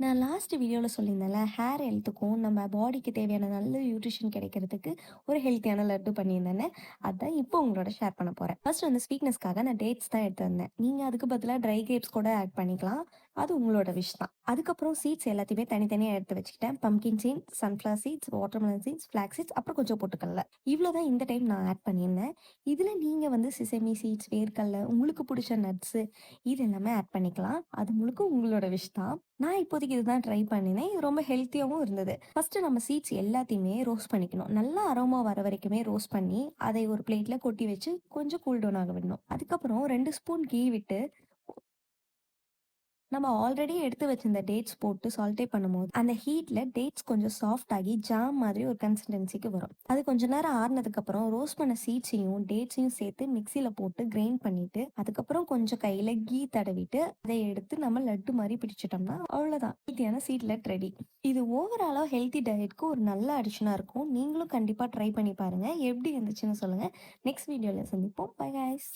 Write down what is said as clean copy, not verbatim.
நான் லாஸ்ட் வீடியோவில் சொல்லியிருந்தேன்ல, ஹேர் ஹெல்த்துக்கும் நம்ம பாடிக்கு தேவையான நல்ல நியூட்ரிஷன் கிடைக்கிறதுக்கு ஒரு ஹெல்த்தியான லட்டு பண்ணியிருந்தேன்னு. அதான் இப்போ உங்களோட ஷேர் பண்ண போகிறேன். ஃபர்ஸ்ட் வந்து ஸ்வீட்னஸ்க்காக நான் டேட்ஸ் தான் எடுத்து வந்தேன். நீங்கள் அதுக்கு பதிலாக ட்ரை கிரேப்ஸ் கூட ஆட் பண்ணிக்கலாம். அது உங்களோட விஷ் தான். அதுக்கப்புறம் சீட்ஸ் எல்லாத்தையுமே தனித்தனியாக எடுத்து வச்சுக்கிட்டேன். Pumpkin seeds, sunflower seeds, watermelon seeds, flax seeds, அப்புறம் கொஞ்சம் போட்டுக்கல. இவ்வளோ தான் இந்த டைம் நான் ஆட் பண்ணியிருந்தேன். இதில் நீங்கள் வந்து சிசமி சீட்ஸ், வேர்க்கடலை, உங்களுக்கு பிடிச்ச நட்ஸு இது எல்லாமே ஆட் பண்ணிக்கலாம். அது முழுக்க உங்களோட விஷ் தான். நான் இப்போதைக்கு இதுதான் ட்ரை பண்ணினேன். இது ரொம்ப ஹெல்த்தியாவும் இருந்தது. ஃபர்ஸ்ட்டு நம்ம சீட்ஸ் எல்லாத்தையுமே ரோஸ்ட் பண்ணிக்கணும். நல்லா அரோமா வர வரைக்குமே ரோஸ்ட் பண்ணி, அதை ஒரு பிளேட்ல கொட்டி வச்சு கொஞ்சம் கூல் டவுன் ஆக விடணும். அதுக்கப்புறம் 2 ஸ்பூன் கீ விட்டு நம்ம ஆல்ரெடி எடுத்து வச்சிருந்த டேட்ஸ் போட்டு சால்டே பண்ணும்போது, அந்த ஹீட்ல டேட்ஸ் கொஞ்சம் சாஃப்ட் ஆகி ஜாம் மாதிரி ஒரு கன்சிஸ்டன்சிக்கு வரும். அது கொஞ்ச நேரம் ஆறுனதுக்கப்புறம் ரோஸ்ட் பண்ண சீட்ஸையும், டேட்ஸையும் சேர்த்து மிக்ஸியில போட்டு கிரைண்ட் பண்ணிட்டு, அதுக்கப்புறம் கொஞ்சம் கையில கீ தடவிட்டு, அதை எடுத்து நம்ம லட்டு மாதிரி பிடிச்சிட்டோம்னா அவ்வளோதான். ஹெல்த்தியான சீட்லெட் ரெடி. இது ஓவராலா ஹெல்த்தி டயட்க்கு ஒரு நல்ல அடிஷனா இருக்கும். நீங்களும் கண்டிப்பா ட்ரை பண்ணி பாருங்க. எப்படி இருந்துச்சுன்னு சொல்லுங்க. நெக்ஸ்ட் வீடியோல சந்திப்போம். Bye guys.